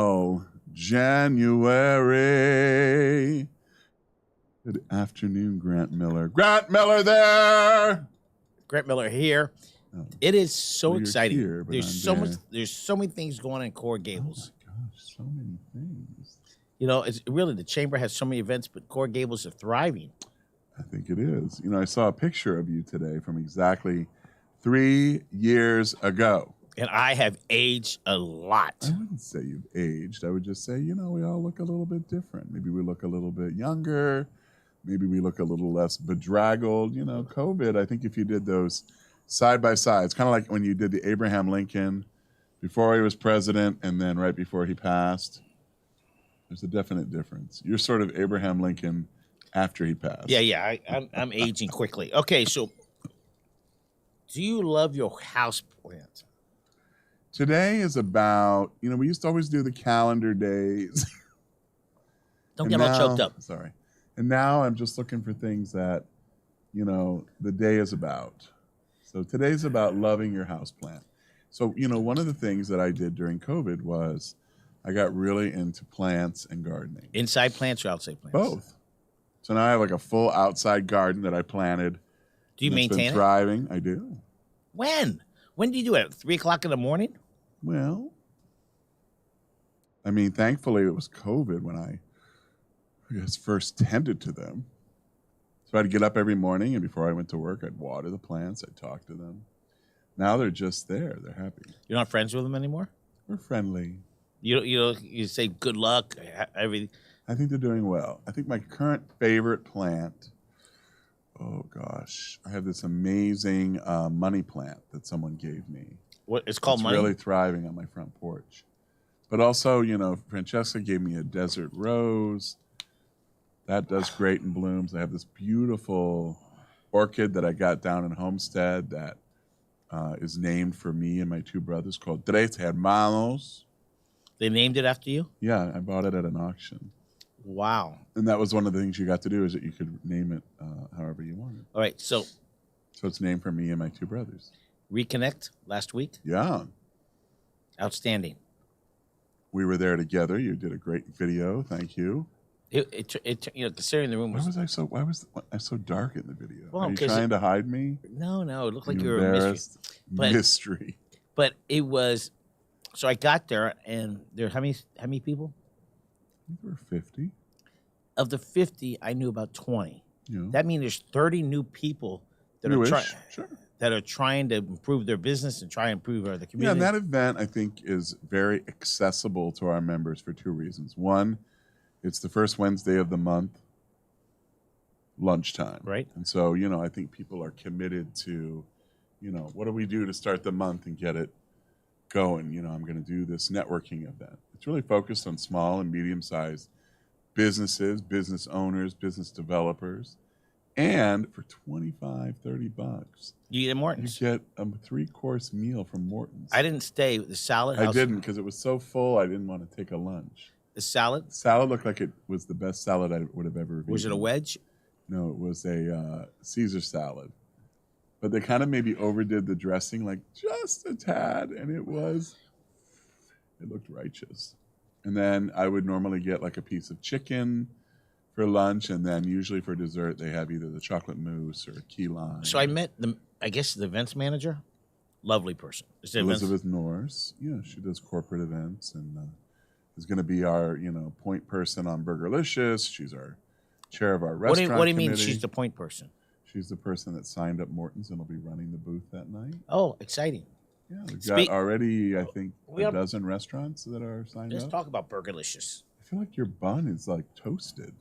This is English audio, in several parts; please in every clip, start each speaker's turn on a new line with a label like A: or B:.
A: Oh, January. Good afternoon, Grant Miller. Grant Miller there.
B: Grant Miller here.
A: Oh,
B: It is so
A: well, you're
B: exciting.
A: here, but
B: there's
A: I'm
B: so
A: there.
B: much. There's so many things going on in Coral
A: Oh
B: Gables.
A: my gosh, so many things.
B: You know, it's really the chamber has so many events, but Coral Gables are thriving.
A: I think it is. You know, I saw a picture of you today from exactly 3 years ago.
B: And I have aged a lot.
A: I wouldn't say you've aged. I would just say, you know, we all look a little bit different. Maybe we look a little bit younger. Maybe we look a little less bedraggled. You know, COVID, I think if you did those side by side, it's kind of like when you did the Abraham Lincoln before he was president and then right before he passed. There's a definite difference. You're sort of Abraham Lincoln after he passed.
B: Yeah. I'm aging quickly. Okay, so do you love your house plant?
A: Today is about, you know, we used to always do the calendar days.
B: Don't
A: And
B: get all choked
A: now-
B: up.
A: Sorry. And now I'm just looking for things that, you know, the day is about. So today's about loving your houseplant. So, you know, one of the things that I did during COVID was I got really into plants and gardening.
B: Inside plants or outside plants?
A: Both. So now I have like a full outside garden that I planted.
B: Do you
A: and it's been
B: maintain it?
A: thriving. I do.
B: When? When do you do it? At 3 o'clock in the morning?
A: Well, I mean, thankfully it was COVID when I guess first tended to them. So I'd get up every morning, and before I went to work, I'd water the plants. I'd talk to them. Now they're just there. They're happy.
B: You're not friends with them anymore?
A: We're friendly.
B: You say good luck, everything.
A: I think they're doing well. I think my current favorite plant, oh gosh, I have this amazing money plant that someone gave me.
B: What it's called?
A: It's
B: Money?
A: really thriving on my front porch. But also, you know, Francesca gave me a desert rose. That does great and blooms. I have this beautiful orchid that I got down in Homestead that is named for me and my two brothers called Tres Hermanos.
B: They named it after you?
A: Yeah, I bought it at an auction.
B: Wow.
A: And that was one of the things you got to do is that you could name it however you wanted.
B: All right, so
A: So it's named for me and my two brothers.
B: Reconnect last week.
A: Yeah.
B: Outstanding.
A: We were there together. You did a great video. Thank you.
B: It you know, considering the room
A: Why
B: was
A: was I so dark in the video?
B: Well,
A: Are you
B: 'cause
A: trying to hide me?
B: no, it looked like
A: You
B: you were a mystery.
A: embarrassed
B: But-
A: mystery.
B: But it was so I got there and there how many people?
A: I think there were 50.
B: Of the 50, I knew about 20.
A: You know,
B: That means there's 30 new people that
A: Newish,
B: are trying to improve their business and try and improve the community.
A: Yeah, and that event I think is very accessible to our members for two reasons. One, it's the first Wednesday of the month, lunchtime.
B: Right.
A: And so, you know, I think people are committed to, you know, what do we do to start the month and get it going? You know, I'm going to do this networking event. It's really focused on small and medium-sized businesses, business owners, business developers. And for $25, $30,
B: You eat at
A: you
B: Morton's.
A: get a 3-course meal from Morton's.
B: I didn't stay with the salad.
A: I
B: house.
A: didn't because it was so full. I didn't want to take a lunch.
B: The salad?
A: Salad looked like it was the best salad I would have ever
B: Was it a
A: eaten.
B: wedge?
A: No, it was a Caesar salad. But they kind of maybe overdid the dressing, like just a tad, and it looked righteous. And then I would normally get like a piece of chicken for lunch, and then usually for dessert they have either the chocolate mousse or key lime.
B: So I met the events manager. Lovely person. Is it events-
A: Elizabeth Norris. Yeah, she does corporate events and is going to be our, you know, point person on Burgerlicious. She's our chair of our
B: What do
A: restaurant
B: you mean
A: committee.
B: she's the point person?
A: She's the person that signed up Morton's and will be running the booth that night.
B: Oh, exciting.
A: Yeah, we've
B: Speak-
A: got already, I think,
B: We
A: a
B: have-
A: dozen restaurants that are signed
B: Let's
A: up.
B: talk about Burgerlicious.
A: I feel like your bun is like toasted.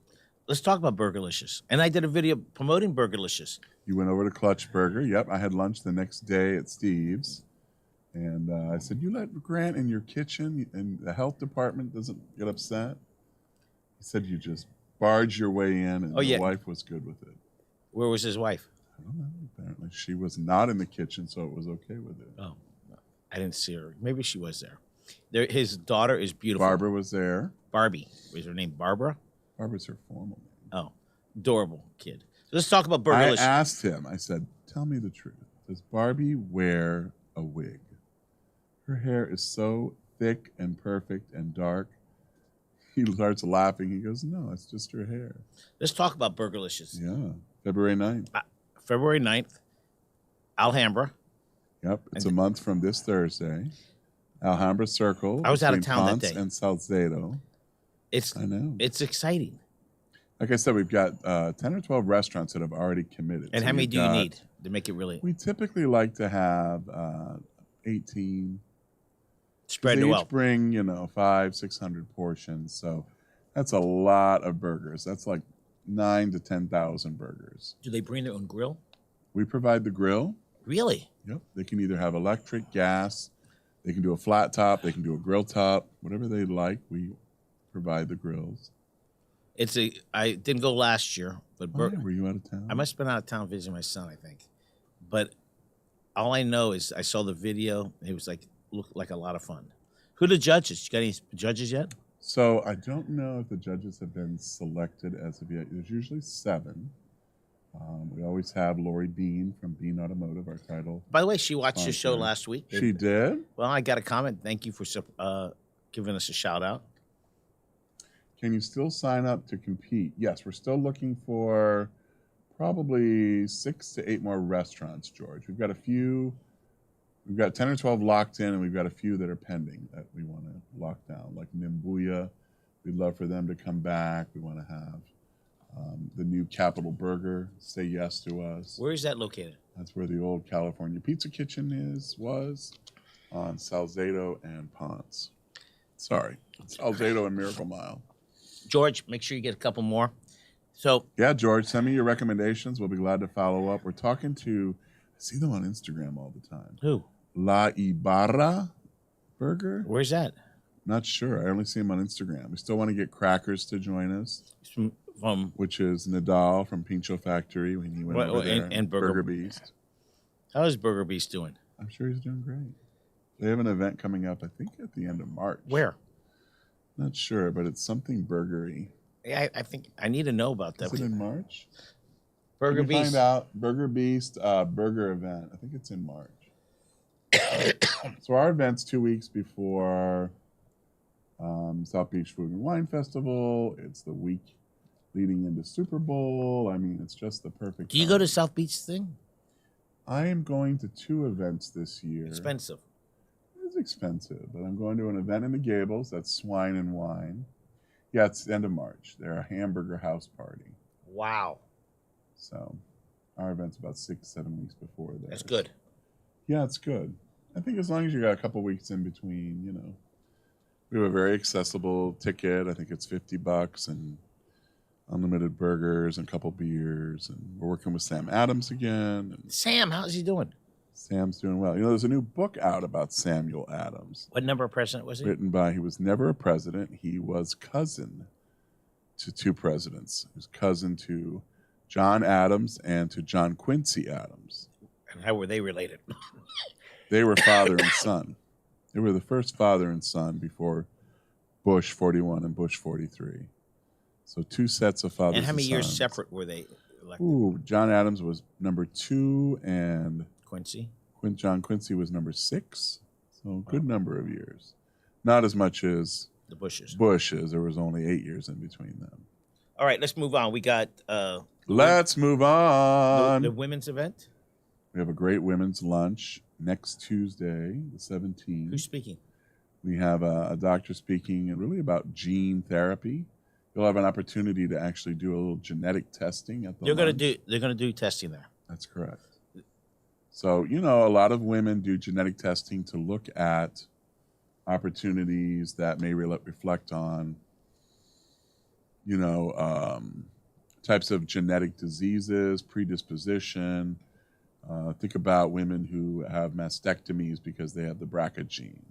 B: Let's talk about Burgerlicious. And I did a video promoting Burgerlicious.
A: You went over to Clutch Burger. Yep, I had lunch the next day at Steve's. And I said, you let Grant in your kitchen and the health department doesn't get upset? He said you just barged your way in and
B: Oh, yeah.
A: your wife was good with it.
B: Where was his wife?
A: I don't know. Apparently she was not in the kitchen, so it was okay with it.
B: Oh, I didn't see her. Maybe she was there. His daughter is beautiful.
A: Barbara was there.
B: Barbie. Was her name Barbara?
A: Barbara's her formal name.
B: Oh, adorable kid. So let's talk about
A: I
B: Burgerlicious.
A: asked him, I said, tell me the truth. Does Barbie wear a wig? Her hair is so thick and perfect and dark. He starts laughing. He goes, "No, it's just her hair."
B: Let's talk about Burgerlicious.
A: Yeah, February 9th.
B: February 9th, Alhambra.
A: Yep, it's a month from this Thursday. Alhambra Circle.
B: I was out of
A: between
B: town that
A: Ponce
B: day.
A: and Salcedo. I know.
B: It's exciting.
A: Like I said, we've got 10 or 12 restaurants that have already committed.
B: And
A: So
B: how many
A: you've
B: do you
A: got-
B: need to make it really
A: We typically like to have 18.
B: spread
A: They
B: the
A: each
B: wealth?
A: bring, 500-600 portions. So that's a lot of burgers. That's like 9 to 10,000 burgers.
B: Do they bring their own grill?
A: We provide the grill.
B: Really?
A: Yep. They can either have electric, gas. They can do a flat top. They can do a grill top. Whatever they like, we provide the grills.
B: I didn't go last year, but
A: Oh, yeah, were you out of town?
B: I must have been out of town visiting my son, I think. But all I know is I saw the video. It was looked like a lot of fun. Who are the judges? You got any judges yet?
A: So I don't know if the judges have been selected as of yet. There's usually 7. We always have Lori Dean from Bean Automotive, our title.
B: By the way, she watched your show
A: sponsor.
B: last week.
A: She did?
B: Well, I got a comment. Thank you for giving us a shout out.
A: Can you still sign up to compete? Yes, we're still looking for probably 6 to 8 more restaurants, George. We've got 10 or 12 locked in, and we've got a few that are pending that we want to lock down, like Nimbuya. We'd love for them to come back. We want to have the new Capital Burger say yes to us.
B: Where is that located?
A: That's where the old California Pizza Kitchen was on Salcedo and Ponce. Sorry, Salcedo and Miracle Mile.
B: George, make sure you get a couple more. So
A: Yeah, George, send me your recommendations. We'll be glad to follow up. We're talking to, I see them on Instagram all the time.
B: who?
A: La Ibarra Burger?
B: Where's that?
A: Not sure. I only see him on Instagram. We still want to get Crackers to join us,
B: From
A: which is Nadal from Pincho Factory when he went
B: Right,
A: over there.
B: and
A: Burger Beast.
B: how is Burger Beast doing?
A: I'm sure he's doing great. They have an event coming up, I think, at the end of March.
B: Where?
A: Not sure, but it's something burgery.
B: Yeah, I think I need to know about that.
A: Is it in March?
B: Burger
A: You can
B: Beast.
A: Find out. Burger Beast burger event. I think it's in March. So our event's 2 weeks before South Beach Food and Wine Festival. It's the week leading into Super Bowl. I mean, it's just the perfect.
B: Do you go to South Beach thing?
A: I am going to 2 events this year.
B: Expensive.
A: It's expensive, but I'm going to an event in the Gables. That's Swine and Wine. Yeah, it's the end of March. They're a hamburger house party.
B: Wow,
A: So our event's about 6-7 weeks before that.
B: that's good.
A: Yeah, it's good. I think as long as you got a couple weeks in between, we have a very accessible ticket. I think it's $50 and unlimited burgers and a couple beers. And we're working with Sam Adams again. And
B: Sam, how's he doing?
A: Sam's doing well. There's a new book out about Samuel Adams,
B: What number of president was he?
A: written by, he was never a president. He was cousin to 2 presidents. He was cousin to John Adams and to John Quincy Adams.
B: And how were they related?
A: They were father and son. They were the first father and son before Bush 41 and Bush 43. So 2 sets of fathers
B: And how many years
A: sons.
B: separate were they elected?
A: Ooh, John Adams was number 2 and
B: Quincy?
A: John Quincy was number 6. So a good number of years. Not as much as
B: The Bushes.
A: Bush's. There was only 8 years in between them.
B: All right, let's move on. We got
A: Let's move on.
B: the women's event.
A: We have a great women's lunch next Tuesday, the 17th.
B: Who's speaking?
A: We have a doctor speaking and really about gene therapy. You'll have an opportunity to actually do a little genetic testing at the
B: They're
A: lunch.
B: gonna do testing there.
A: That's correct. So, a lot of women do genetic testing to look at opportunities that may reflect on, types of genetic diseases, predisposition. Think about women who have mastectomies because they have the BRCA gene.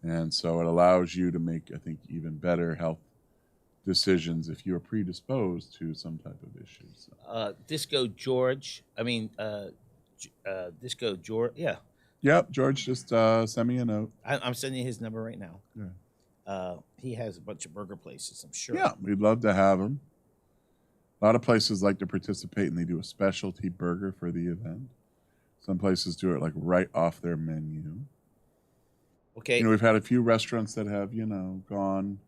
A: And so it allows you to make, I think, even better health decisions if you're predisposed to some type of issues.
B: Disco George. Disco George. Yeah,
A: Yep, George just sent me a note.
B: I'm sending you his number right now.
A: Yeah.
B: He has a bunch of burger places, I'm sure.
A: Yeah, we'd love to have him. A lot of places like to participate and they do a specialty burger for the event. Some places do it like right off their menu.
B: Okay.
A: We've had a few restaurants that have, gone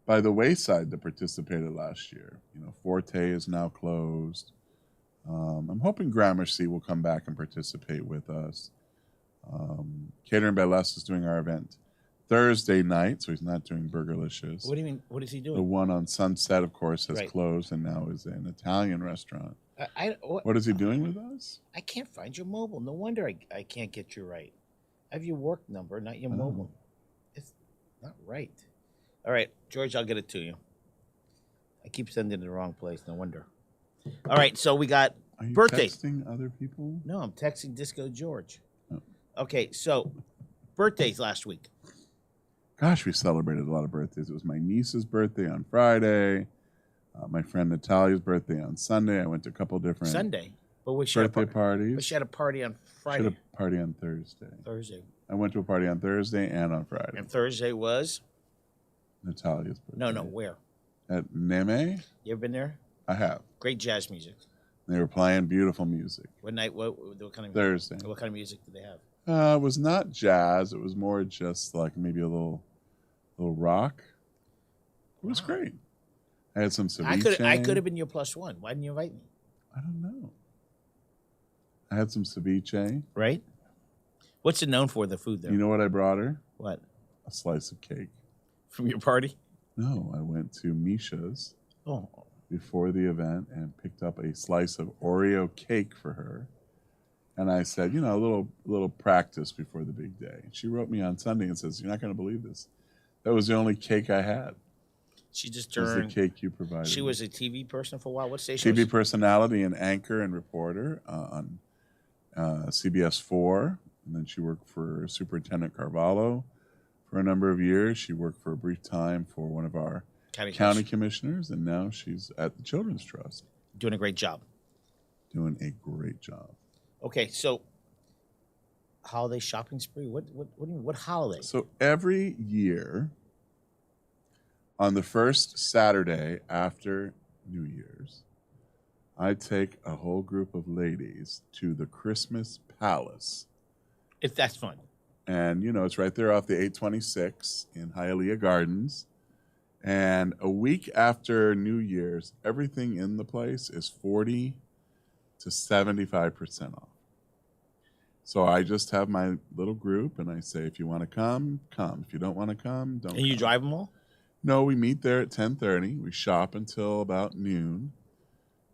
A: by the wayside that participated last year. Forte is now closed. I'm hoping Gramercy will come back and participate with us. Catering by Les is doing our event Thursday night, so he's not doing Burgerlicious.
B: What do you mean? What is he doing?
A: The one on Sunset, of course, has
B: Right.
A: closed and now is an Italian restaurant.
B: What
A: What is he doing with us?
B: I can't find your mobile. No wonder I can't get you right. I have your work number, not your mobile. It's not right. All right, George, I'll get it to you. I keep sending it to the wrong place. No wonder. All right, so we got
A: Are you
B: birthday.
A: texting other people?
B: No, I'm texting Disco George.
A: Oh.
B: Okay, so birthdays last week.
A: Gosh, we celebrated a lot of birthdays. It was my niece's birthday on Friday, my friend Natalia's birthday on Sunday. I went to a couple different
B: Sunday, but we had
A: birthday parties.
B: But she had a party on
A: She
B: Friday.
A: had a party on Thursday.
B: Thursday.
A: I went to a party on Thursday and on Friday.
B: And Thursday was?
A: Natalia's birthday.
B: No, where?
A: At Neme?
B: You ever been there?
A: I have.
B: Great jazz music.
A: They were playing beautiful music.
B: What night? What kind of
A: Thursday.
B: What kind of music did they have?
A: It was not jazz. It was more just like maybe a little rock. It was great. I had some ceviche.
B: I could have been your plus one. Why didn't you invite me?
A: I don't know. I had some ceviche.
B: Right? What's it known for, the food there?
A: You know what I brought her?
B: What?
A: A slice of cake.
B: From your party?
A: No, I went to Misha's
B: Oh.
A: before the event and picked up a slice of Oreo cake for her. And I said, a little practice before the big day. She wrote me on Sunday and says, "You're not going to believe this. That was the only cake I had."
B: She just
A: It was the
B: turned.
A: cake you provided.
B: She
A: me.
B: was a TV person for a while. What station?
A: TV personality and anchor and reporter on CBS 4. And then she worked for Superintendent Carvalho for a number of years. She worked for a brief time for one of our county commissioners. And now she's at the Children's Trust.
B: Doing a great job.
A: Doing a great job.
B: Okay, so holiday shopping spree? What do you mean? What holiday?
A: So every year, on the first Saturday after New Year's, I take a whole group of ladies to the Christmas Palace.
B: If that's fun.
A: And, it's right there off the 826 in Hialeah Gardens. And a week after New Year's, everything in the place is 40 to 75% off. So I just have my little group, and I say, if you want to come, come. If you don't want to come, don't
B: And you
A: come.
B: drive them all?
A: No, we meet there at 10:30. We shop until about noon.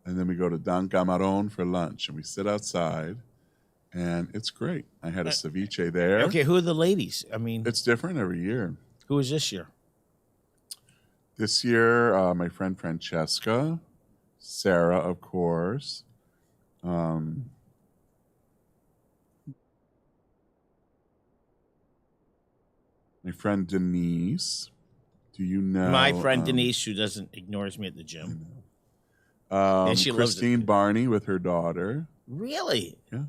A: And then we go to Don Camarón for lunch. And we sit outside. And it's great. I had a ceviche there.
B: Okay, who are the ladies? I mean,
A: It's different every year.
B: who is this year?
A: This year, my friend Francesca, Sarah, of course. My friend Denise. Do you know?
B: My friend Denise, who ignores me at the gym. And she loves it.
A: Christine Barney with her daughter.
B: Really?
A: Yeah.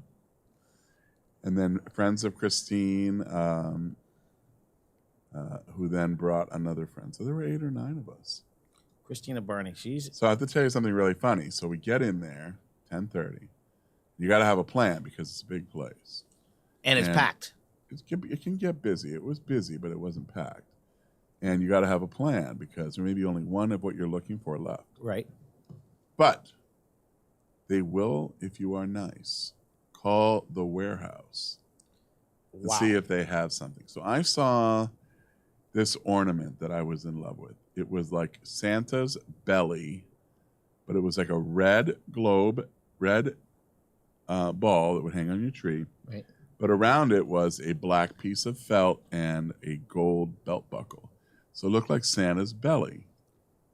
A: And then friends of Christine, who then brought another friend. So there were 8 or 9 of us.
B: Christina Barney. She's
A: So I have to tell you something really funny. So we get in there, 10:30. You got to have a plan because it's a big place.
B: and it's packed.
A: It can get busy. It was busy, but it wasn't packed. And you got to have a plan because there may be only one of what you're looking for left.
B: Right.
A: But they will, if you are nice, call the warehouse to
B: Wow.
A: see if they have something. So I saw this ornament that I was in love with. It was like Santa's belly, but it was like a red globe, red ball that would hang on your tree.
B: Right.
A: But around it was a black piece of felt and a gold belt buckle. So it looked like Santa's belly.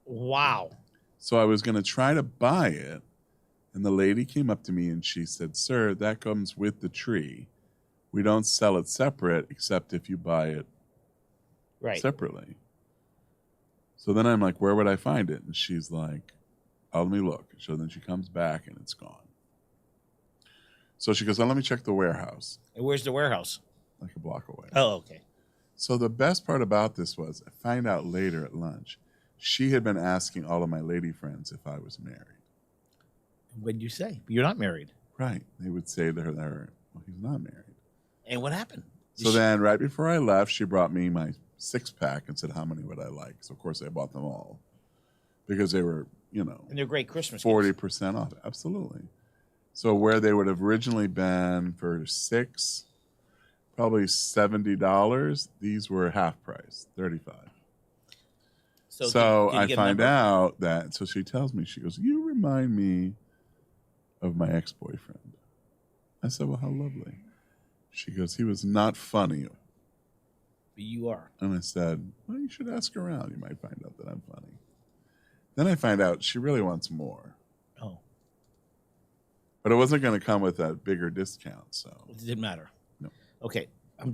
B: Wow.
A: So I was going to try to buy it. And the lady came up to me and she said, "Sir, that comes with the tree. We don't sell it separate except if you buy it
B: Right.
A: separately." So then I'm like, "Where would I find it?" And she's like, "Oh, let me look." So then she comes back and it's gone. So she goes, "Oh, let me check the warehouse,"
B: And where's the warehouse?
A: like a block away.
B: Oh, okay.
A: So the best part about this was I find out later at lunch, she had been asking all of my lady friends if I was married.
B: What did you say? You're not married.
A: Right. They would say to her, "Well, he's not married."
B: And what happened?
A: So then right before I left, she brought me my 6-pack and said, how many would I like? So, of course, I bought them all because they were,
B: And they're great Christmas
A: 40% off. Absolutely. So where they would have originally been for 6, probably $70, these were half price, $35. So
B: did you
A: I
B: get a
A: find
B: number?
A: out that, so she tells me, she goes, you remind me of my ex-boyfriend. I said, well, how lovely. She goes, he was not funny.
B: But you are.
A: And I said, well, you should ask around. You might find out that I'm funny. Then I find out she really wants more.
B: Oh.
A: But it wasn't going to come with a bigger discount, so.
B: It didn't matter.
A: No.
B: Okay. We're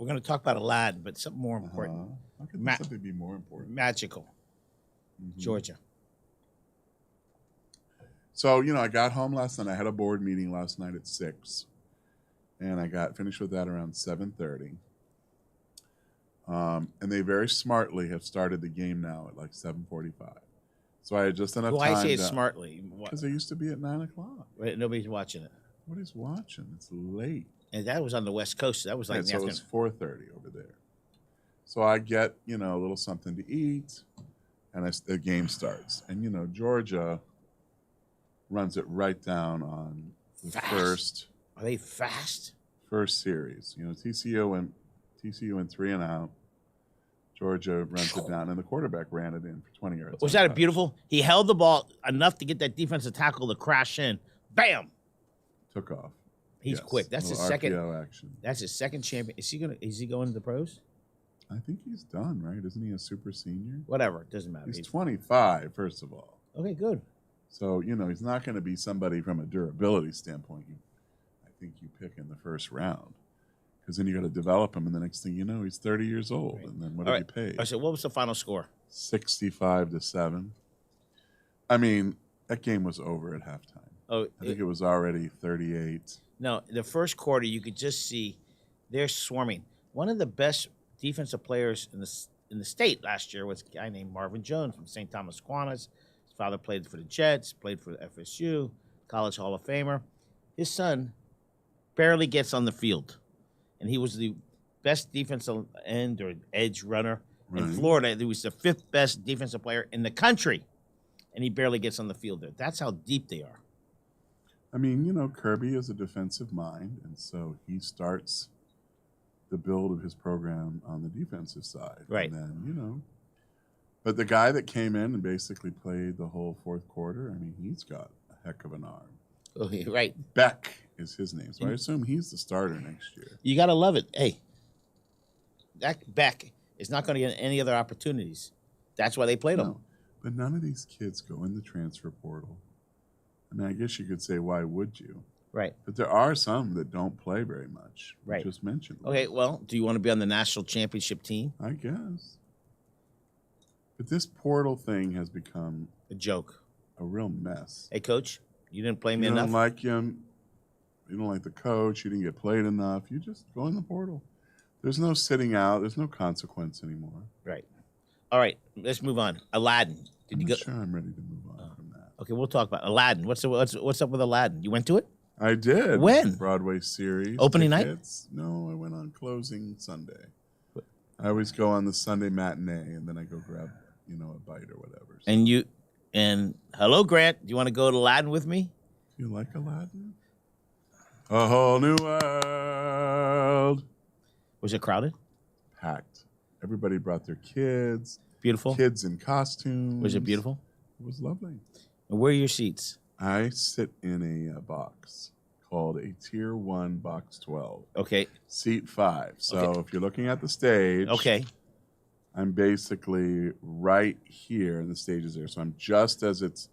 B: going to talk about Aladdin, but something more important.
A: How could something be more important?
B: Magical. Georgia.
A: So, I got home last night. I had a board meeting last night at 6. And I got finished with that around 7:30. And they very smartly have started the game now at like 7:45. So I had just enough time.
B: Why say it smartly?
A: Because it used to be at 9 o'clock.
B: Right, nobody's watching it.
A: Nobody's watching. It's late.
B: And that was on the West Coast. That was like
A: So it was 4:30 over there. So I get, a little something to eat, and the game starts. And, Georgia runs it right down on the first.
B: Are they fast?
A: First series. TCU went 3 and out. Georgia runs it down, and the quarterback ran it in for 20 yards.
B: Was that a beautiful? He held the ball enough to get that defensive tackle to crash in. Bam!
A: Took off.
B: He's quick. That's his second.
A: RPO action.
B: That's his second champion. Is he going to the pros?
A: I think he's done, right? Isn't he a super senior?
B: Whatever. It doesn't matter.
A: He's 25, first of all.
B: Okay, good.
A: So, he's not going to be somebody from a durability standpoint I think you pick in the first round. Because then you got to develop him, and the next thing you know, he's 30 years old. Right. And then what do you pay?
B: I said, what was the final score?
A: 65-7. I mean, that game was over at halftime.
B: Oh,
A: I think it was already 38.
B: No, the first quarter, you could just see they're swarming. One of the best defensive players in the state last year was a guy named Marvin Jones from St. Thomas Aquinas. His father played for the Jets, played for FSU, College Hall of Famer. His son barely gets on the field, and he was the best defensive end or edge runner in Florida. He was the 5th best defensive player in the country, and he barely gets on the field there. That's how deep they are.
A: I mean, Kirby is a defensive mind, and so he starts the build of his program on the defensive side.
B: Right.
A: And then, but the guy that came in and basically played the whole fourth quarter, I mean, he's got a heck of an arm.
B: Oh, right.
A: Beck is his name, so I assume he's the starter next year.
B: You got to love it. Hey, that Beck is not going to get any other opportunities. That's why they played him.
A: But none of these kids go in the transfer portal. I mean, I guess you could say, why would you?
B: Right.
A: But there are some that don't play very much.
B: Right.
A: You just mentioned.
B: Okay, well, do you want to be on the national championship team?
A: I guess. But this portal thing has become
B: a joke.
A: A real mess.
B: Hey, Coach, you didn't play me enough?
A: You don't like him. You don't like the coach. You didn't get played enough. You just go in the portal. There's no sitting out. There's no consequence anymore.
B: Right. All right, let's move on. Aladdin.
A: I'm not sure I'm ready to move on from that.
B: Okay, we'll talk about Aladdin. What's up with Aladdin? You went to it?
A: I did.
B: When?
A: Broadway series.
B: Opening
A: tickets. Night? No, I went on closing Sunday. I always go on the Sunday matinee, and then I go grab, a bite or whatever. So.
B: And hello, Grant. Do you want to go to Aladdin with me?
A: Do you like Aladdin? A whole new world.
B: Was it crowded?
A: Packed. Everybody brought their kids.
B: Beautiful.
A: Kids in costumes.
B: Was it beautiful?
A: It was lovely.
B: And where are your seats?
A: I sit in a box called a Tier 1 Box 12.
B: Okay.
A: Seat 5. So if you're looking at the stage,
B: okay,
A: I'm basically right here, and the stage is there. So I'm just as it's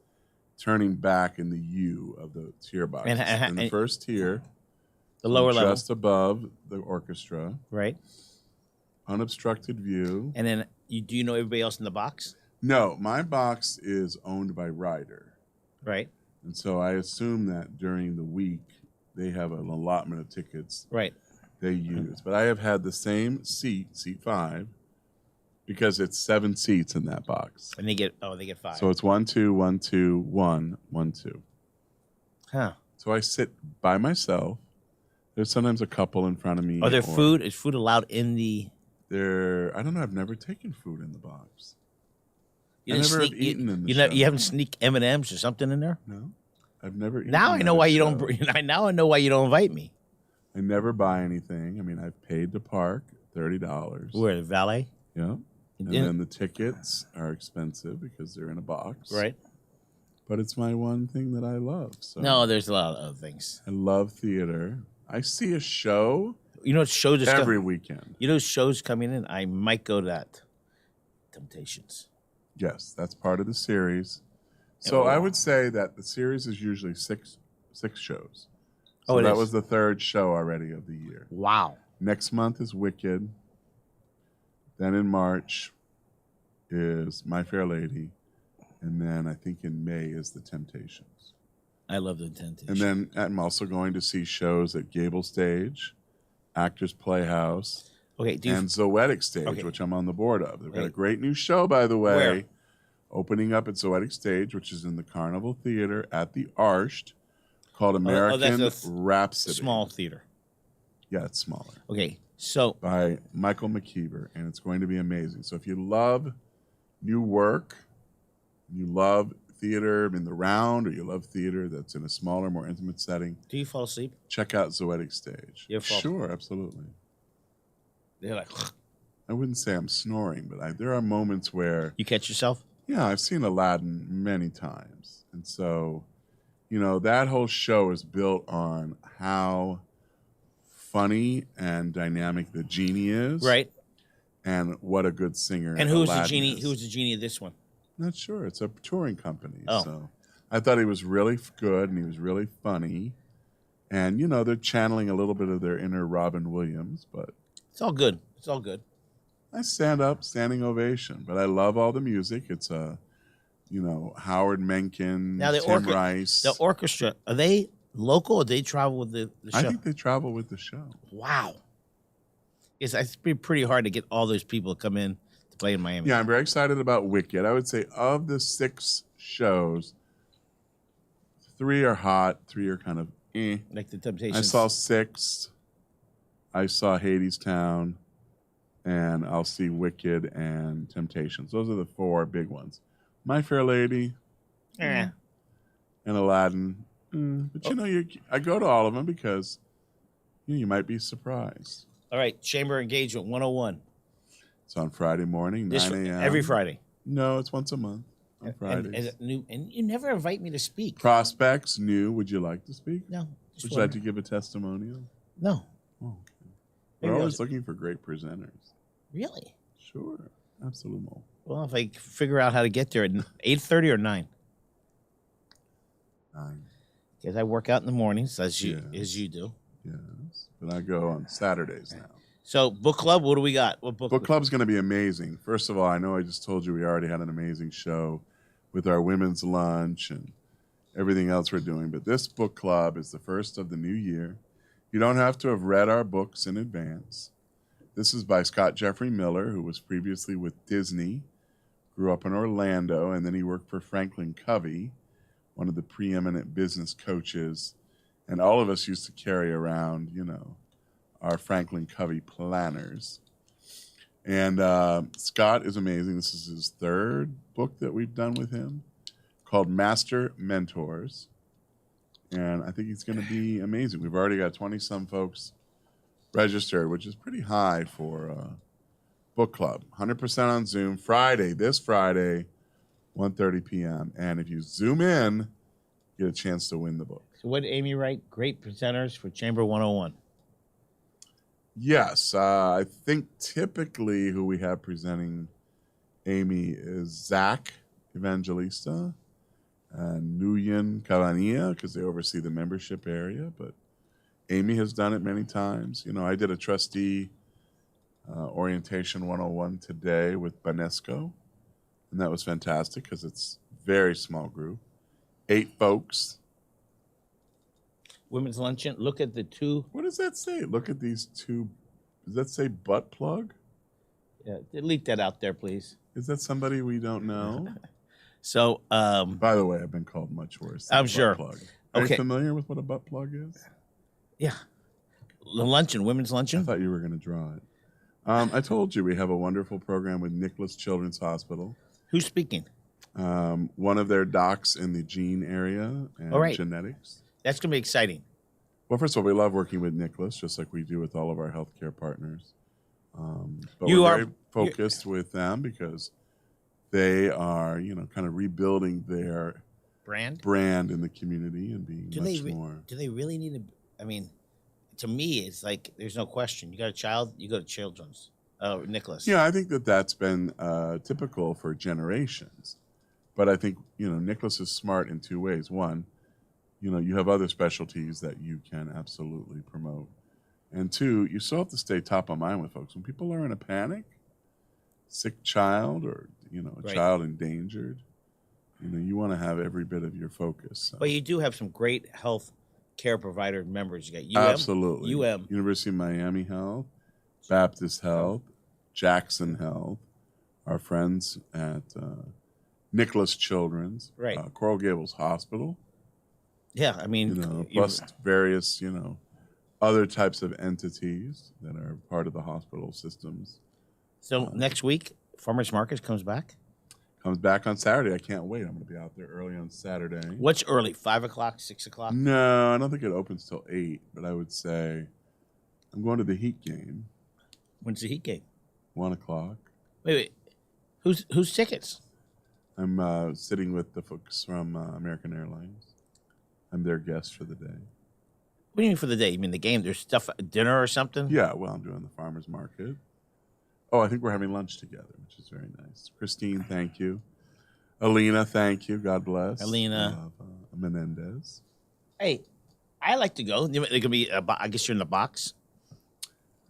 A: turning back in the U of the tier box. In the first tier,
B: the lower level,
A: just above the orchestra,
B: right?
A: Unobstructed view.
B: And then, do you know everybody else in the box?
A: No, my box is owned by Ryder.
B: Right.
A: And so I assume that during the week, they have an allotment of tickets
B: right.
A: they use. But I have had the same seat 5, because it's 7 seats in that box.
B: And they get 5.
A: So it's 1, 2, 1, 2, 1, 1, 2.
B: Huh.
A: So I sit by myself. There's sometimes a couple in front of me.
B: Are there
A: or
B: food? Is food allowed in the?
A: I don't know. I've never taken food in the box.
B: You
A: I
B: didn't
A: never
B: sneak.
A: have eaten in the
B: You
A: show.
B: know, you haven't sneak M&Ms or something in there.
A: No, I've never eaten.
B: Now I know
A: at
B: why
A: a
B: you
A: show.
B: don't. Now I know why you don't invite me.
A: I never buy anything. I mean, I've paid to park $30.
B: Where the valet?
A: Yeah. And
B: In-
A: then the tickets are expensive because they're in a box.
B: Right.
A: But it's my one thing that I love. So
B: No, there's a lot of other things.
A: I love theater. I see a show
B: You know what shows is
A: every weekend.
B: You know shows coming in. I might go to that. Temptations.
A: Yes, that's part of the series. So
B: Oh.
A: I would say that the series is usually six shows. So
B: Oh, it
A: that
B: is.
A: was the third show already of the year.
B: Wow.
A: Next month is Wicked. Then in March is My Fair Lady. And then I think in May is The Temptations.
B: I love the Temptations.
A: And then I'm also going to see shows at Gable Stage, Actors Playhouse,
B: okay,
A: and Zoetic Stage,
B: Okay.
A: which I'm on the board of. They've got a
B: Right.
A: great new show, by the way,
B: Where?
A: opening up at Zoetic Stage, which is in the Carnival Theater at the Arsht, called American
B: that's a
A: Rhapsody.
B: small theater.
A: Yeah, it's smaller.
B: Okay, so
A: By Michael McKeever, and it's going to be amazing. So if you love new work, you love theater in the round, or you love theater that's in a smaller, more intimate setting,
B: do you fall asleep?
A: check out Zoetic Stage.
B: You ever fall-
A: Sure, absolutely.
B: They're like,
A: I wouldn't say I'm snoring, but there are moments where,
B: you catch yourself?
A: yeah, I've seen Aladdin many times. And so, that whole show is built on how funny and dynamic the genie is.
B: Right.
A: And what a good singer.
B: And who's the
A: Aladdin
B: genie?
A: is.
B: Who's the genie of this one?
A: Not sure. It's a touring company.
B: Oh.
A: So I thought he was really good and he was really funny. And, they're channeling a little bit of their inner Robin Williams, but
B: It's all good. It's all good.
A: I stand up, standing ovation. But I love all the music. It's Howard Mencken,
B: Now
A: Tim Rice.
B: the orchestra, are they local or they travel with the show?
A: I think they travel with the show.
B: Wow. It's pretty hard to get all those people to come in to play in Miami.
A: Yeah, I'm very excited about Wicked. I would say of the 6 shows, 3 are hot, 3 are kind of eh.
B: Like the Temptations.
A: I saw 6. I saw Hadestown, and I'll see Wicked and Temptations. Those are the 4 big ones. My Fair Lady,
B: Eh.
A: and Aladdin. But I go to all of them because you might be surprised.
B: All right, Chamber Engagement 101.
A: It's on Friday morning, 9 a.m.
B: Every Friday.
A: No, it's once a month on Fridays.
B: And you never invite me to speak.
A: Prospects, new. Would you like to speak?
B: No.
A: Would you like to give a testimonial?
B: No.
A: Oh, okay.
B: Maybe
A: We're
B: I'll
A: always
B: just-
A: looking for great presenters.
B: Really?
A: Sure. Absolutely.
B: Well, if I figure out how to get there at 8:30 or 9.
A: 9.
B: Because I work out in the mornings, as you do.
A: Yes. But I go on Saturdays now.
B: So, book club, what do we got? What
A: Book club's going to be amazing. First of all, I know I just told you we already had an amazing show with our women's lunch and everything else we're doing. But this book club is the first of the new year. You don't have to have read our books in advance. This is by Scott Jeffrey Miller, who was previously with Disney, grew up in Orlando, and then he worked for Franklin Covey, one of the preeminent business coaches. And all of us used to carry around, our Franklin Covey planners. And Scott is amazing. This is his 3rd book that we've done with him, called Master Mentors. And I think it's going to be amazing. We've already got 20-some folks registered, which is pretty high for book club. 100% on Zoom. This Friday, 1:30 p.m. And if you Zoom in, you get a chance to win the book.
B: So, what did Amy write? Great presenters for Chamber 101.
A: Yes. I think typically who we have presenting Amy is Zach Evangelista and Nguyen Cavania, because they oversee the membership area. But Amy has done it many times. I did a trustee orientation 101 today with Banesco, and that was fantastic because it's very small group, 8 folks.
B: Women's luncheon. Look at the 2.
A: What does that say? Look at these 2. Does that say butt plug?
B: Yeah, delete that out there, please.
A: Is that somebody we don't know?
B: So,
A: By the way, I've been called much worse.
B: I'm
A: butt
B: sure.
A: Plug. Are
B: Okay.
A: you familiar with what a butt plug is?
B: yeah. The luncheon, women's
A: I
B: luncheon.
A: thought you were going to draw it. I told you we have a wonderful program with Nicholas Children's Hospital.
B: Who's speaking?
A: One of their docs in the gene area and
B: All right.
A: genetics.
B: That's going to be exciting.
A: Well, first of all, we love working with Nicholas, just like we do with all of our healthcare partners. But
B: You
A: we're
B: are-
A: very focused with them because they are, kind of rebuilding their
B: Brand.
A: in the community and being
B: Do
A: much
B: they
A: more.
B: do they really need to? I mean, to me, it's like there's no question. You got a child, you go to Children's. Nicholas.
A: Yeah, I think that that's been typical for generations. But I think, Nicholas is smart in two ways. One, you have other specialties that you can absolutely promote. And two, you still have to stay top of mind with folks. When people are in a panic, sick child or, a
B: Right.
A: child endangered, you want to have every bit of your focus. So.
B: But you do have some great health care provider members. You got
A: Absolutely.
B: UM.
A: University of Miami Health, Baptist Health, Jackson Health, our friends at Nicholas Children's,
B: Right.
A: Coral Gables Hospital,
B: Yeah, I mean,
A: plus various, other types of entities that are part of the hospital systems.
B: So next week, Farmers Market comes back.
A: Comes back on Saturday. I can't wait. I'm going to be out there early on Saturday.
B: What's early? 5 o'clock, 6 o'clock?
A: No, I don't think it opens till 8, but I would say I'm going to the Heat game,
B: When's the Heat game?
A: 1 o'clock.
B: Wait. Who's tickets?
A: I'm sitting with the folks from American Airlines. I'm their guest for the day.
B: What do you mean for the day? You mean the game? There's stuff, dinner or something?
A: Yeah, well, I'm doing the farmer's market. Oh, I think we're having lunch together, which is very nice. Christine, thank you. Alina, thank you. God bless.
B: Alina.
A: Menendez.
B: Hey, I like to go. They could be. I guess you're in the box.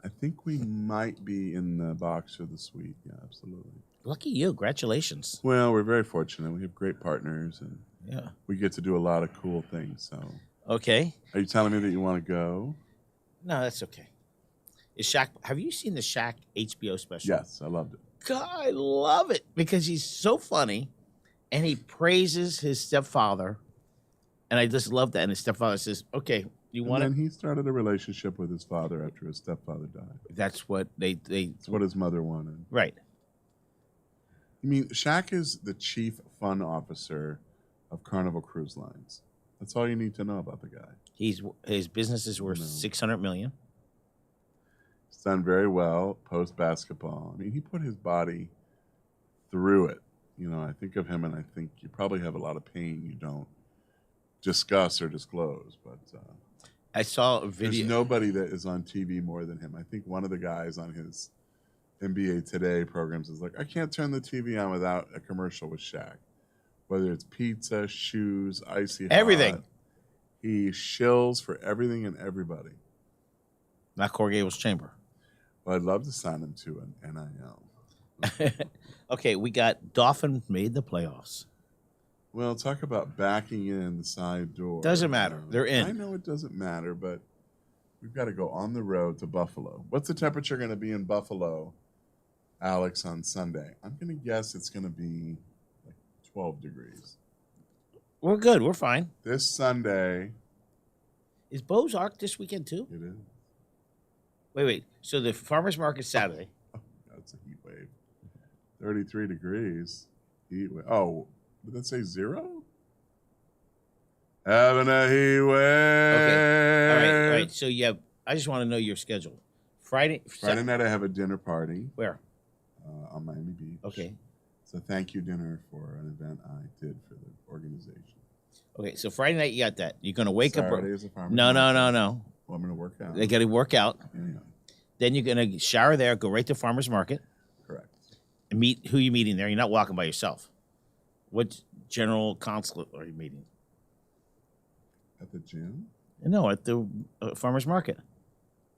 A: I think we might be in the box for the suite. Yeah, absolutely.
B: Lucky you. Congratulations.
A: Well, we're very fortunate. We have great partners, and
B: Yeah.
A: we get to do a lot of cool things. So,
B: Okay.
A: are you telling me that you want to go?
B: No, that's okay. Is Shaq? Have you seen the Shaq HBO special?
A: Yes, I loved it.
B: God, I love it because he's so funny, and he praises his stepfather, and I just love that. And his stepfather says, "Okay, you want
A: And
B: it?"
A: then he started a relationship with his father after his stepfather died.
B: That's what they.
A: That's what his mother wanted.
B: Right.
A: I mean, Shaq is the chief fun officer of Carnival Cruise Lines. That's all you need to know about the guy.
B: His business is worth
A: No.
B: $600 million.
A: He's done very well post basketball. I mean, he put his body through it. I think of him and I think you probably have a lot of pain you don't discuss or disclose. But
B: I saw a
A: there's
B: video.
A: nobody that is on TV more than him. I think one of the guys on his NBA Today programs is like, I can't turn the TV on without a commercial with Shaq. Whether it's pizza, shoes, icy hot.
B: Everything.
A: He shills for everything and everybody.
B: Not Coral Gables Chamber.
A: Well, I'd love to sign him to an NIL.
B: Okay, we got Dolphin made the playoffs.
A: Well, talk about backing in the side door.
B: Doesn't matter. They're in.
A: I know it doesn't matter, but we've got to go on the road to Buffalo. What's the temperature going to be in Buffalo, Alex, on Sunday? I'm going to guess it's going to be like 12 degrees.
B: We're good. We're fine.
A: This Sunday,
B: Is Bo's Ark this weekend too?
A: it is.
B: Wait. So the farmers market Saturday.
A: That's a heat wave. 33 degrees. Heat wave. Oh, did that say 0? Having a heat wave.
B: Okay. All right. So I just want to know your schedule. Friday
A: night, I have a dinner party
B: Where?
A: on Miami Beach.
B: Okay.
A: It's a thank you dinner for an event I did for the organization.
B: Okay. So Friday night you got that. You're gonna wake
A: Saturday
B: up.
A: is a farmer's
B: No.
A: market. Well, I'm going to work out.
B: They got to work out.
A: Yeah,
B: Then you're gonna shower there. Go right to farmers market.
A: correct.
B: And meet who you meeting there. You're not walking by yourself. What general consulate are you meeting?
A: At the gym?
B: No, at the farmers market.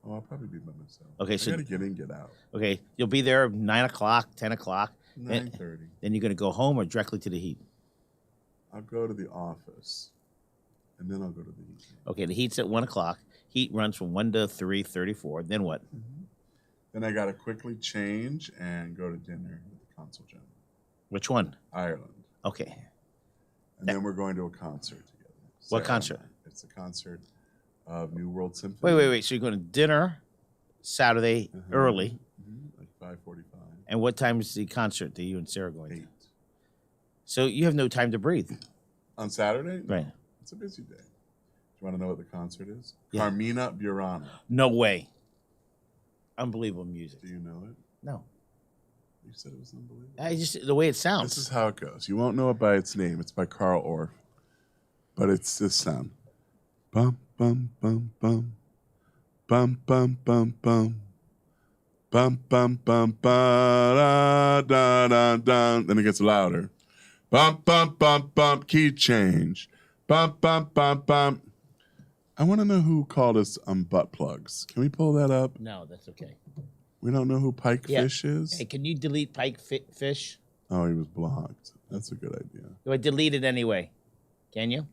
A: Oh, I'll probably be by myself.
B: Okay,
A: I
B: so-
A: got to get in, get out.
B: Okay, you'll be there 9 o'clock, 10 o'clock.
A: 9:30.
B: Then you're gonna go home or directly to the Heat.
A: I'll go to the office, and then I'll go to the heat.
B: Okay, the Heat's at 1 o'clock. Heat runs from 1 to 3:34. Then what?
A: Then I got to quickly change and go to dinner with the consul general,
B: Which one?
A: Ireland.
B: Okay.
A: And then we're going to a concert together.
B: What
A: Sarah
B: concert?
A: and I. It's a concert of New World Symphony.
B: Wait. So you're going to dinner Saturday early.
A: Like 5:45.
B: And what time is the concert that you and Sarah are going
A: 8.
B: to? So you have no time to breathe.
A: On Saturday? No,
B: Right.
A: It's a busy day. Do you want to know what the concert is?
B: Yeah.
A: Carmina Burana.
B: No way. Unbelievable music.
A: Do you know it?
B: No.
A: You said it was unbelievable.
B: I just the way it sounds.
A: This is how it goes. You won't know it by its name. It's by Carl Orff. But it's this sound. Bum, bum, bum, bum. Bum, bum, bum, bum. Bum, bum, bum, ba, da, da, da, da. Then it gets louder. Bum, bum, bum, bum. Key change. Bum, bum, bum, bum. I want to know who called us butt plugs. Can we pull that up?
B: No, that's okay.
A: We don't know who Pike
B: Yeah.
A: Fish is?
B: Hey, can you delete Pike Fish?
A: Oh, he was blocked. That's a good idea.
B: Do I delete it anyway? Can you?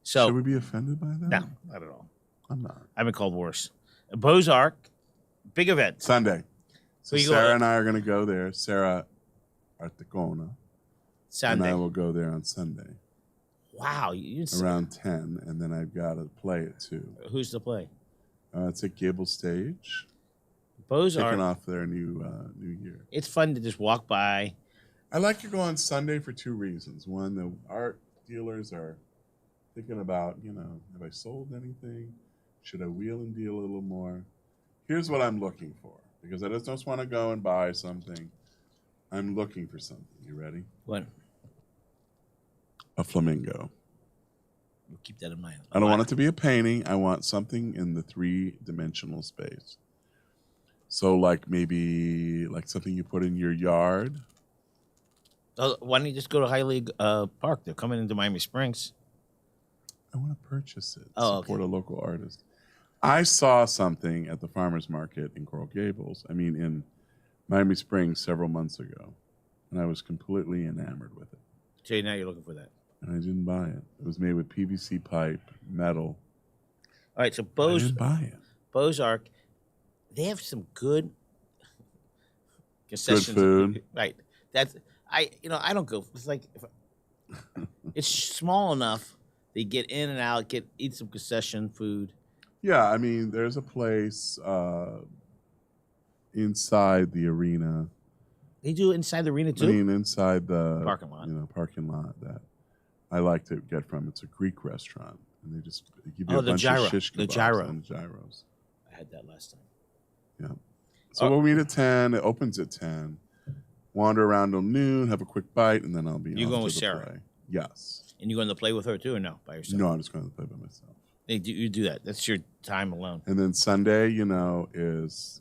B: So
A: Should we be offended by that?
B: no, not at all.
A: I'm not.
B: I've been called worse. Beaux-Arts, big event.
A: Sunday. So
B: Who you
A: Sarah
B: going?
A: and I are going to go there. Sarah Articona. And
B: Sunday.
A: I will go there on Sunday
B: Wow,
A: around 10, and then I've got to play it too.
B: who's to play?
A: It's at Gable Stage, kicking
B: Beaux-Arts.
A: off their new year.
B: It's fun to just walk by.
A: I like to go on Sunday for 2 reasons. One, the art dealers are thinking about, have I sold anything? Should I wheel and deal a little more? Here's what I'm looking for, because I just don't want to go and buy something. I'm looking for something. You ready?
B: What?
A: A flamingo.
B: We'll keep that in mind.
A: I don't want it to be a painting. I want something in the 3-dimensional space. So maybe something you put in your yard.
B: Oh, why don't you just go to Highland Park? They're coming into Miami Springs.
A: I want to purchase it.
B: Oh,
A: Support a local artist. I saw something at the farmer's market in Coral Gables. In Miami Springs several months ago. And I was completely enamored with it.
B: So now you're looking for that.
A: And I didn't buy it. It was made with PVC pipe, metal.
B: All right, so
A: I didn't buy it.
B: Beaux-Arts, they have some good concessions.
A: food.
B: Right. That's I don't go. It's like it's small enough they get in and out, eat some concession food.
A: Yeah, there's a place inside the arena.
B: They do it inside the arena too.
A: Inside the
B: Parking lot.
A: Parking lot that I like to get from. It's a Greek restaurant, and they give you
B: Oh,
A: a
B: the
A: bunch
B: gyro.
A: of shish
B: The
A: kebabs
B: gyro.
A: and gyros.
B: I had that last time.
A: Yeah. So we'll meet at 10. It opens at 10. Wander around till noon, have a quick bite, and then I'll be
B: You
A: off
B: going
A: to
B: with
A: the
B: Sarah?
A: play. Yes.
B: And you going to play with her too, or no, by yourself?
A: No, I'm just going to play by myself.
B: You do that. That's your time alone.
A: And then Sunday, is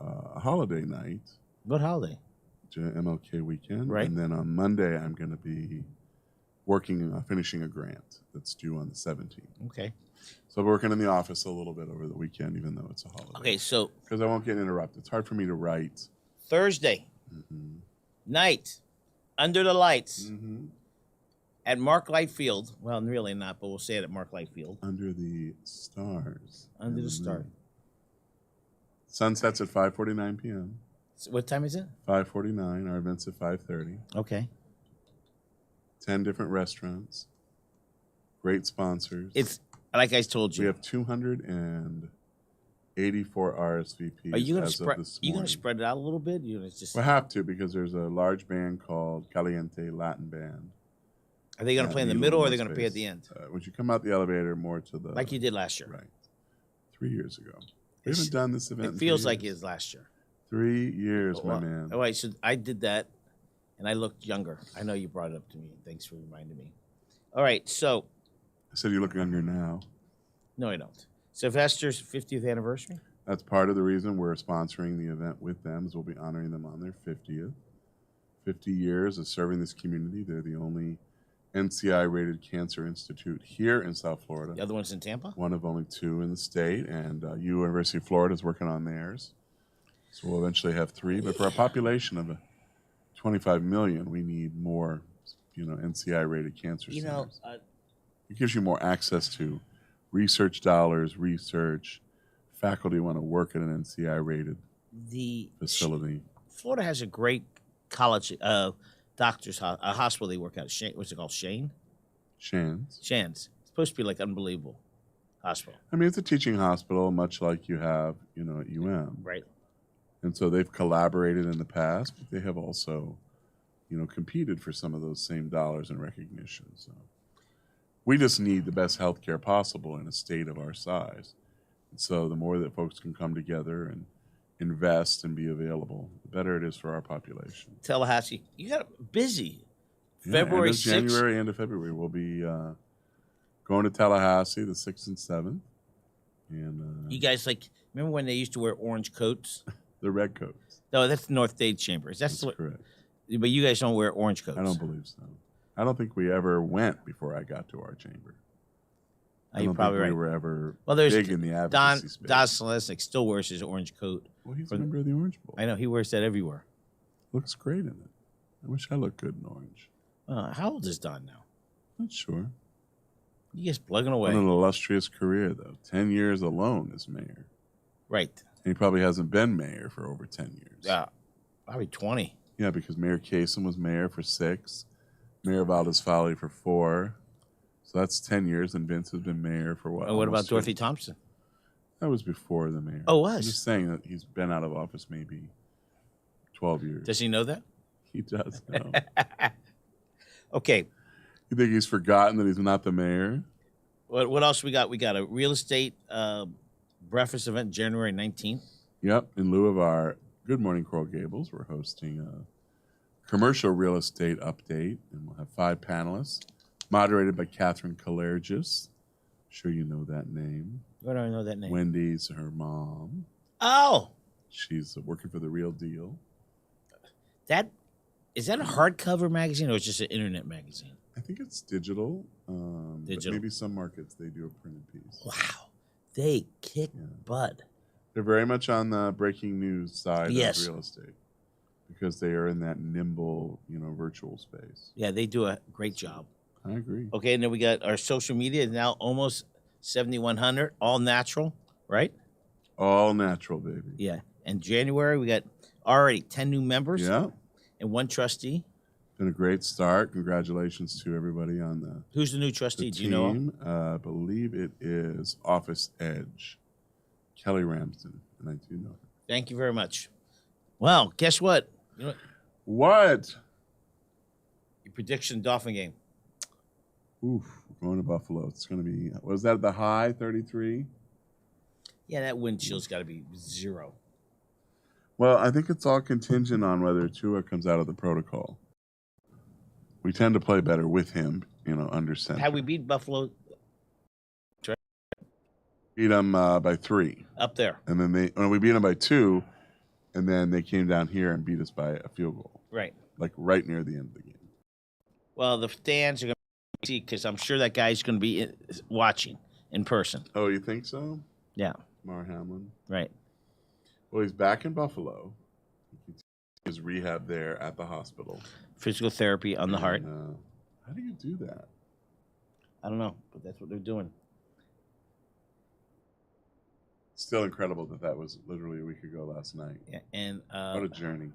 A: a holiday night.
B: What holiday?
A: MLK weekend.
B: Right.
A: And then on Monday, I'm going to be working, finishing a grant that's due on the 17th.
B: Okay.
A: So I'm working in the office a little bit over the weekend, even though it's a holiday.
B: Okay, so
A: Because I won't get interrupted. It's hard for me to write.
B: Thursday night, under the lights at Mark Light Field. Well, really not, but we'll say it at Mark Light Field.
A: Under the stars.
B: Under
A: and
B: the stars.
A: moon. Sunsets at 5:49 p.m.
B: So what time is it?
A: 5:49. Our event's at 5:30.
B: Okay.
A: 10 different restaurants. Great sponsors.
B: It's like I told you.
A: We have 284 RSVPs.
B: Are you going to
A: as of
B: spread?
A: this
B: You going to
A: morning.
B: spread it out a little bit? You going to just?
A: We have to, because there's a large band called Caliente Latin Band.
B: Are they going to play in the middle, or are they going to play at the end,
A: Would you come out the elevator more to the
B: like you did last year?
A: right? 3 years ago. We
B: It's-
A: haven't done this event.
B: It
A: in
B: feels
A: 3
B: like it
A: years.
B: was last year.
A: 3 years, my
B: Well,
A: man.
B: All right, so I did that, and I looked younger. I know you brought it up to me. Thanks for reminding me. All right, so
A: I said you look younger now.
B: no, I don't. Sylvester's 50th anniversary.
A: That's part of the reason we're sponsoring the event with them, is we'll be honoring them on their 50th. 50 years of serving this community. They're the only NCI-rated cancer institute here in South Florida.
B: The other one's in Tampa.
A: One of only 2 in the state, and University of Florida is working on theirs. So we'll eventually have 3. But for a population of 25 million, we need more, NCI-rated cancer centers. It gives you more access to research dollars, faculty want to work at an NCI-rated
B: the
A: facility.
B: Florida has a great college doctors hospital they work at. What's it called?
A: Shands.
B: Shands. It's supposed to be like unbelievable. hospital.
A: I mean, it's a teaching hospital, much like you have, at UM.
B: Right.
A: And so they've collaborated in the past, but they have also, competed for some of those same dollars and recognition. So we just need the best healthcare possible in a state of our size. And so the more that folks can come together and invest and be available, the better it is for our population.
B: Tallahassee, you got busy.
A: Yeah,
B: February
A: end of
B: 6th.
A: January, end of February, we'll be going to Tallahassee the 6th and 7th. And
B: You guys remember when they used to wear orange coats?
A: the red coats.
B: No, that's North Dade Chambers. That's
A: correct.
B: But you guys don't wear orange coats.
A: I don't believe so. I don't think we ever went before I got to our chamber.
B: You're probably right.
A: We were ever
B: there's
A: big in the advocacy space.
B: Don Selesnik still wears his orange coat.
A: Well, he's a member of the Orange Bowl.
B: I know. He wears that everywhere.
A: Looks great in it. I wish I looked good in orange.
B: How old is Don now?
A: Not sure.
B: He gets plugging away.
A: What an illustrious career, though. 10 years alone as mayor.
B: Right.
A: And he probably hasn't been mayor for over 10 years.
B: Yeah. Probably 20.
A: Yeah, because Mayor Kasem was mayor for 6. Mayor Valdez-Foley for 4. So that's 10 years, and Vince has been mayor for what?
B: And what about
A: 2?
B: Dorothy Thompson?
A: That was before the mayor.
B: Oh, was?
A: I'm just saying that he's been out of office maybe 12 years.
B: Does he know that?
A: He does know.
B: Okay.
A: You think he's forgotten that he's not the mayor?
B: What else we got? We got a real estate breakfast event January 19th.
A: Yep. In lieu of our Good Morning Coral Gables, we're hosting a commercial real estate update, and we'll have 5 panelists, moderated by Catherine Kalergis. Sure you know that name.
B: Where do I know that name?
A: Wendy's her mom.
B: Oh!
A: She's working for The Real Deal.
B: Is that a hardcover magazine or it's just an internet magazine?
A: I think it's digital.
B: Digital.
A: But maybe some markets they do a printed piece.
B: Wow. They kick butt.
A: They're very much on the breaking news side of
B: Yes.
A: real estate because they are in that nimble, virtual space.
B: Yeah, they do a great job.
A: I agree.
B: Okay, and then we got our social media is now almost 7,100, all natural, right?
A: All natural, baby.
B: Yeah. And January, we got already 10 new members
A: Yeah.
B: and 1 trustee.
A: Been a great start. Congratulations to everybody on the
B: Who's the new trustee? Do
A: team.
B: you know?
A: I believe it is Office Edge, Kelly Ramsden, and I do know her.
B: Thank you very much. Well, guess what? You know
A: What?
B: your prediction Dolphin game.
A: Oof, we're going to Buffalo. It's going to be, was that the high, 33?
B: Yeah, that wind chill's got to be 0.
A: Well, I think it's all contingent on whether Tua comes out of the protocol. We tend to play better with him, under center.
B: Had we beat Buffalo
A: Beat them by 3.
B: up there?
A: And then we beat them by 2, and then they came down here and beat us by a field goal,
B: Right.
A: like right near the end of the game.
B: Well, the fans are going to see because I'm sure that guy's going to be watching in person.
A: Oh, you think so?
B: Yeah.
A: Mar Hamlin?
B: Right.
A: Well, he's back in Buffalo. His rehab there at the hospital.
B: Physical therapy on the heart.
A: How do you do that?
B: I don't know, but that's what they're doing.
A: Still incredible that was literally a week ago last night.
B: Yeah, and
A: What a journey.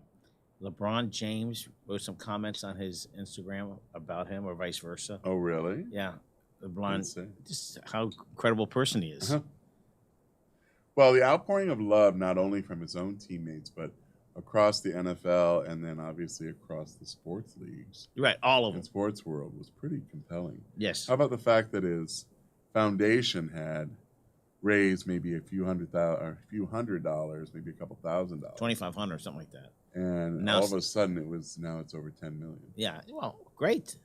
B: LeBron James wrote some comments on his Instagram about him, or vice versa.
A: Oh, really?
B: Yeah, LeBron,
A: Insane.
B: just how incredible person he is.
A: Uh-huh. Well, the outpouring of love, not only from his own teammates, but across the NFL and then obviously across the sports leagues
B: Right, all of them.
A: and sports world was pretty compelling.
B: Yes.
A: How about the fact that his foundation had raised maybe a few $100, maybe a couple $1,000,
B: 2,500 or something like that.
A: and
B: Now
A: all
B: it's-
A: of a sudden it's over 10 million.
B: Yeah. Well, great.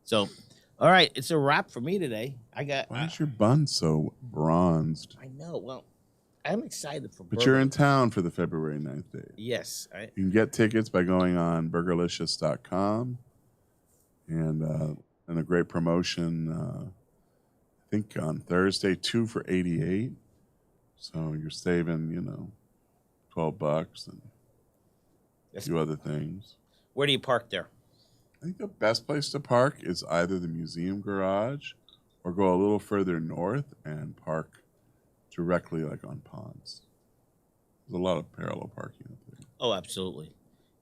B: So, all right, it's a wrap for me today.
A: Why is your bun so bronzed?
B: I know. Well, I'm excited for.
A: But you're in town for the February 9th day.
B: Yes.
A: You can get tickets by going on burgerlicious.com and a great promotion. I think on Thursday, 2 for $88. So you're saving, $12 and a few other things.
B: Where do you park there?
A: I think the best place to park is either the museum garage or go a little further north and park directly on ponds. There's a lot of parallel parking up there.
B: Oh, absolutely.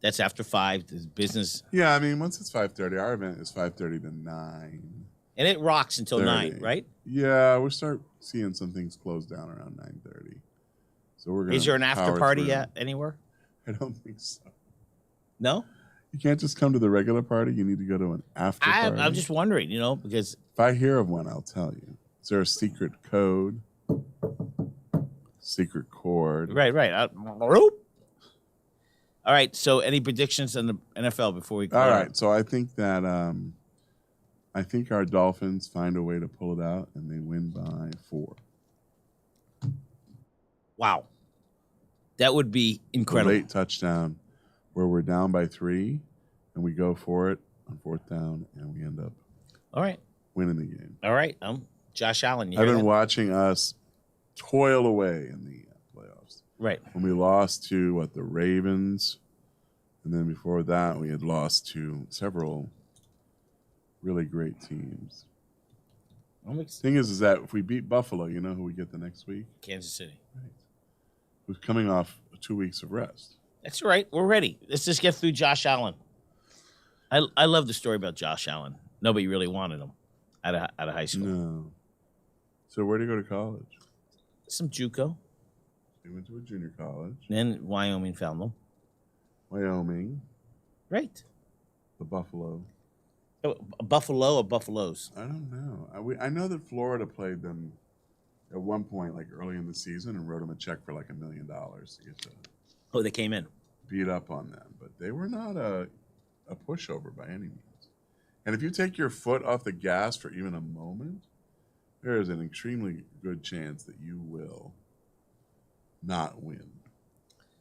B: That's after 5. There's business.
A: Yeah, I mean, once it's 5:30, our event is 5:30 to 9.
B: And it rocks until 9, right?
A: Yeah, we'll start seeing some things close down around 9:30. So we're gonna.
B: Is there an after
A: power
B: party
A: through.
B: yet anywhere?
A: I don't think so.
B: No?
A: You can't just come to the regular party. You need to go to an after party.
B: I'm just wondering, because
A: if I hear of one, I'll tell you. Is there a secret code? Secret chord?
B: right. All right. So, any predictions on the NFL before we?
A: All right. So I think that I think our Dolphins find a way to pull it out and they win by 4.
B: Wow, that would be incredible.
A: A late touchdown where we're down by 3 and we go for it on 4th down and we end up
B: all right
A: winning the game.
B: All right. Josh Allen.
A: I've been watching us toil away in the playoffs.
B: Right.
A: When we lost to the Ravens, and then before that we had lost to several really great teams. The thing is that if we beat Buffalo, you know who we get the next week?
B: Kansas City.
A: Right. Who's coming off 2 weeks of rest.
B: That's right. We're ready. Let's just get through Josh Allen. I love the story about Josh Allen. Nobody really wanted him out of high school.
A: No. So where'd he go to college?
B: Some JUCO.
A: He went to a junior college.
B: Then Wyoming found him.
A: Wyoming.
B: Right.
A: The Buffalo.
B: A Buffalo or Buffaloes?
A: I don't know. I know that Florida played them at one point, like early in the season, and wrote them a check for like $1 million to get to
B: Oh, they came in.
A: beat up on them. But they were not a pushover by any means. And if you take your foot off the gas for even a moment, there is an extremely good chance that you will not win.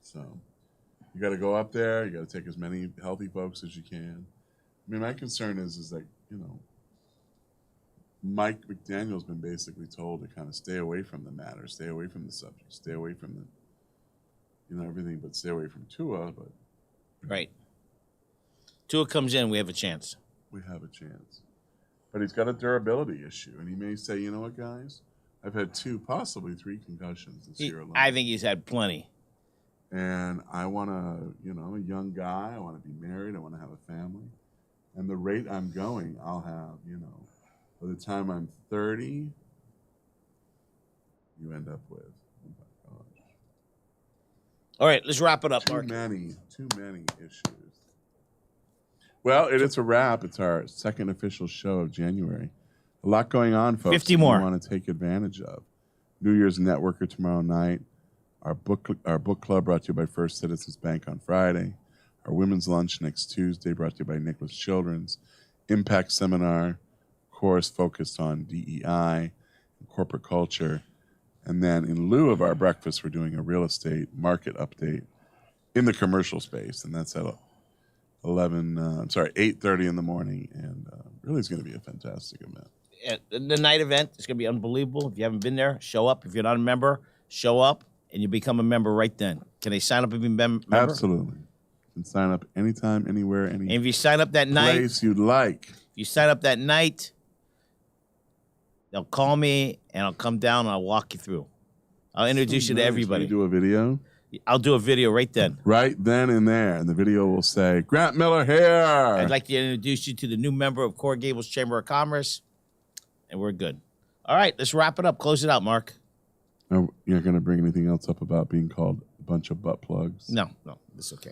A: So you got to go up there. You got to take as many healthy folks as you can. I mean, my concern is that, Mike McDaniel's been basically told to kind of stay away from the matter, stay away from the subject, stay away from the, everything, but stay away from Tua. But
B: right. Tua comes in, we have a chance.
A: We have a chance. But he's got a durability issue, and he may say, you know what, guys? I've had 2, possibly 3 concussions this year alone.
B: I think he's had plenty.
A: And I want to, I'm a young guy. I want to be married. I want to have a family. And the rate I'm going, I'll have, by the time I'm 30, you end up with, oh my gosh.
B: All right, let's wrap it up, Mark.
A: Too many issues. Well, it's a wrap. It's our second official show of January. A lot going on, folks.
B: 50 more.
A: We want to take advantage of. New Year's Networker tomorrow night. Our book club brought to you by First Citizens Bank on Friday. Our women's lunch next Tuesday brought to you by Nicholas Children's. Impact seminar, of course, focused on DEI and corporate culture. And then in lieu of our breakfast, we're doing a real estate market update in the commercial space. And that's at 8:30 in the morning. And really it's going to be a fantastic event.
B: The night event is going to be unbelievable. If you haven't been there, show up. If you're not a member, show up, and you become a member right then. Can they sign up if you're a member?
A: Absolutely. You can sign up anytime, anywhere, any
B: and if you sign up that night,
A: place you'd like.
B: If you sign up that night, they'll call me, and I'll come down, and I'll walk you through. I'll introduce you to everybody.
A: Will you do a video?
B: I'll do a video right then.
A: Right then and there. And the video will say, Grant Miller here.
B: I'd like to introduce you to the new member of Coral Gables Chamber of Commerce. And we're good. All right, let's wrap it up. Close it out, Mark.
A: You're not going to bring anything else up about being called a bunch of butt plugs?
B: No, it's okay.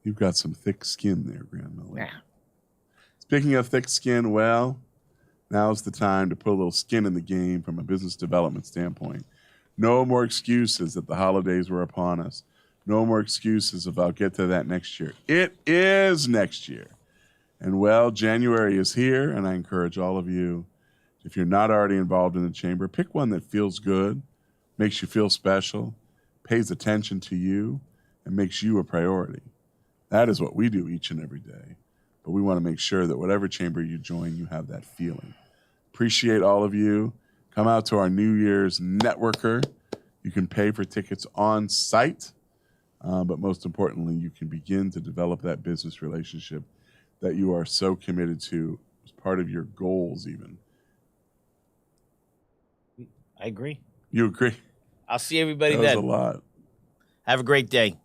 A: You've got some thick skin there, Grant Miller.
B: Yeah.
A: Speaking of thick skin, well, now's the time to put a little skin in the game from a business development standpoint. No more excuses that the holidays were upon us. No more excuses of I'll get to that next year. It is next year. And, well, January is here, and I encourage all of you, if you're not already involved in the chamber, pick one that feels good, makes you feel special, pays attention to you, and makes you a priority. That is what we do each and every day. But we want to make sure that whatever chamber you join, you have that feeling. Appreciate all of you. Come out to our New Year's Networker. You can pay for tickets on site, but most importantly, you can begin to develop that business relationship that you are so committed to as part of your goals even.
B: I agree.
A: You agree?
B: I'll see everybody
A: that
B: then.
A: Was a lot.
B: Have a great day.